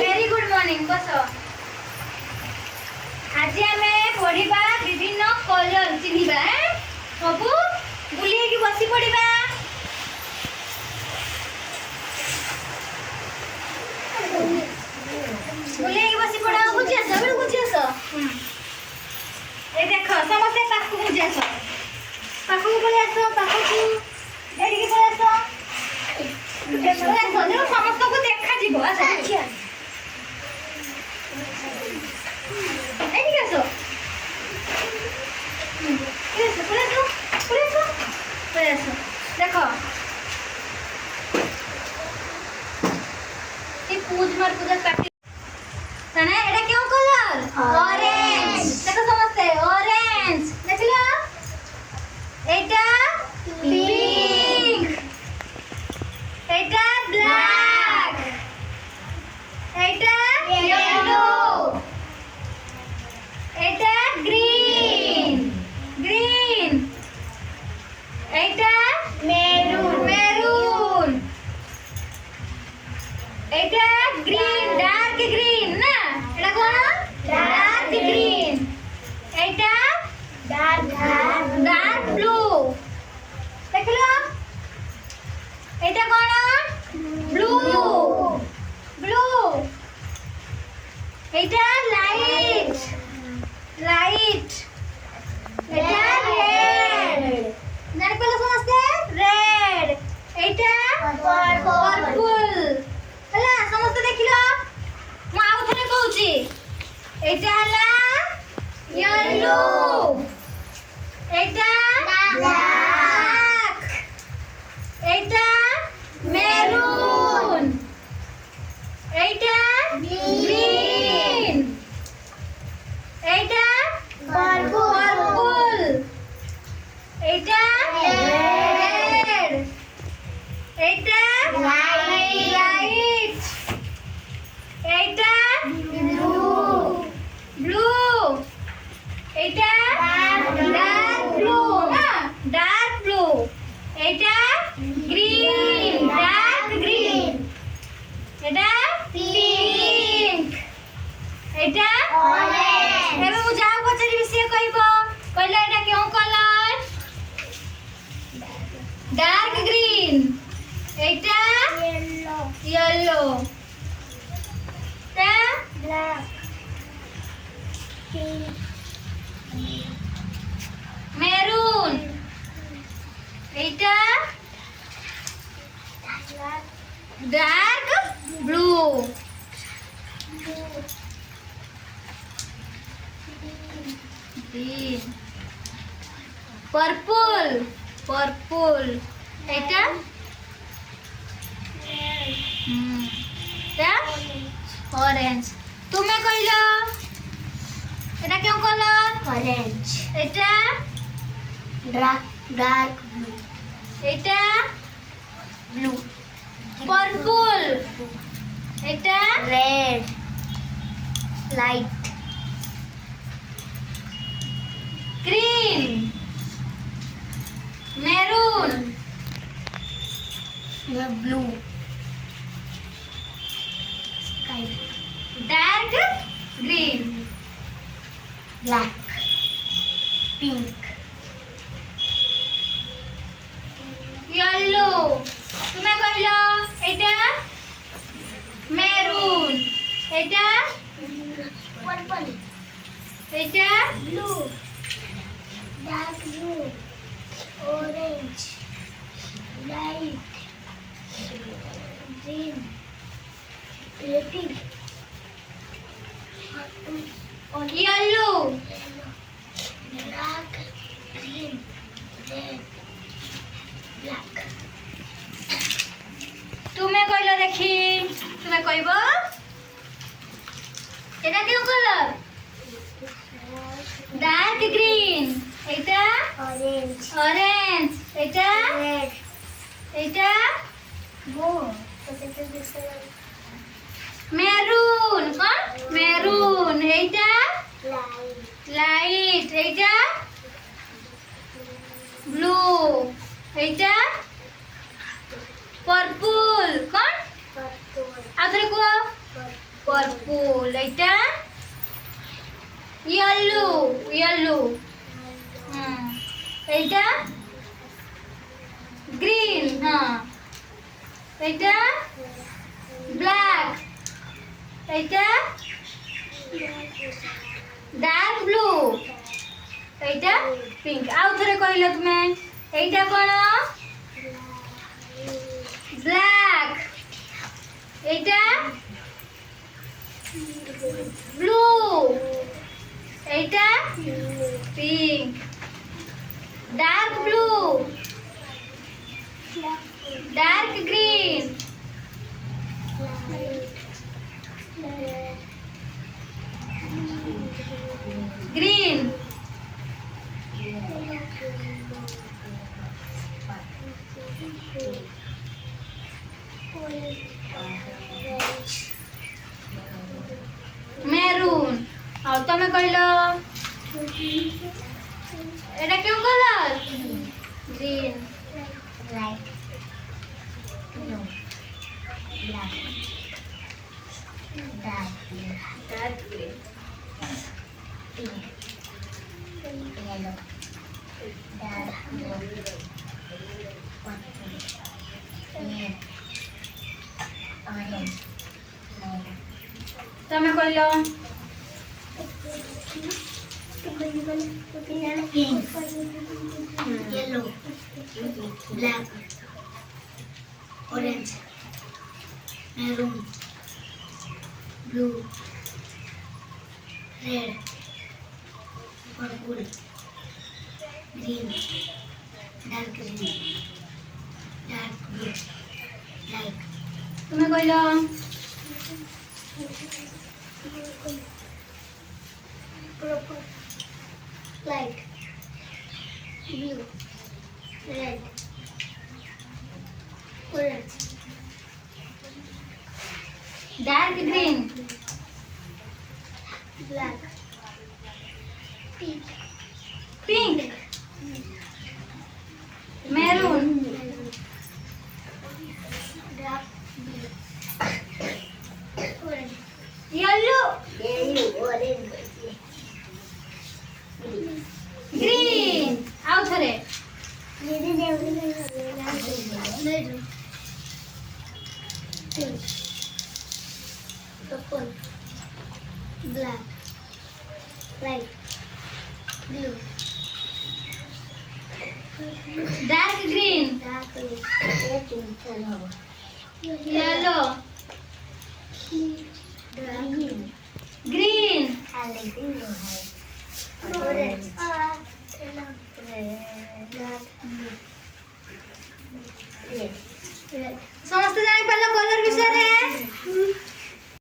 Very good morning boss. आज आमे पढ़िबा विभिन्न कलर चिन्हिबा सबु बुलिए बसी पड़िबा। बुलिए बसी पड़ा बुझी आस बेल बुझी आस। ए देख समस्त पाखु बुझी आस पाखु पळे आस पाखु एडी के पळे आस समस्त को देखा जीवो आस देखिया देखो पूज मार पूजा काटी ताने एटा क्यों कलर ऑरेंज। देखो समझते ऑरेंज देखलो एटा पिंक एटा ब्लैक एटा येलो एटा ग्रीन ग्रीन एटा मेरून मेरून एटा ग्रीन डार्क ग्रीन ना एटा कोन डार्क ग्रीन एटा डार्क ब्लू देखलो एटा कोन ब्लू ब्लू एटा लाइट लाइट एटा रेड जानि पले समझते रेड एटा पर्पल हला समस्त देखिलो मु आउ थरे कहूची एटा हला येलो एटा ब्लैक एटा मेरून एटा ग्रीन एटा पर्पल एटा रेड एटा लाइट एटा ब्लू ब्लू एटा डार्क ब्लू ना डार्क ब्लू एटा ग्रीन डार्क ग्रीन एटा पिंक एटा ऑरेंज। एबे मु जाऊ पछरी विषय कहबो कहला एटा क्यों कलर डार्क ग्रीन एटा येलो येलो एटा ब्लैक पिंक मेरून एटा dark blue green purple purple एटा orange. तुम्हें कहलो एटा क्यों कलर ऑरेंज एटा डार्क ब्लू एटा ब्लू पर्पल एटा red light green maroon blue dark green black pink yellow. तुम्हें कहलो एटा मेरून एटा purple एटा blue dark blue orange light green pink yellow dark green red black. तुम्हें कहलो देखी तुम्हें कहबो एटा क्यों कलर डार्क ग्रीन एटा orange orange एटा red एटा blue maroon कोन maroon एटा light एटा blue एटा purple कोन purple, এইটা yellow yellow, এইটা গ্রিন, হ্যাঁ এইটা ব্ল্যাক, এইটা ডার্ক ব্লু, এইটা পিঙ্ক। ଆଉ ଥରେ କହିଲ ତୁମେ, এইটা কোন? ব্ল্যাক, এইটা ব্লু, এইটা pink, dark blue, dark green, green, maroon. ଆଉ ତମେ କହିଲ এটা কেউ colour? Green, Like no black dark dark green, pink yellow dark blue purple red orange red ତମେ କହିଲ pink yellow black orange maroon blue red purple green dark blue light তুমি କହିଲ purple light blue red orange dark green, black pink pink, maroon, dark blue orange yellow, orange green. ଆଉ ଥରେ maroon pink purple black light blue dark green, dark blue yellow, pink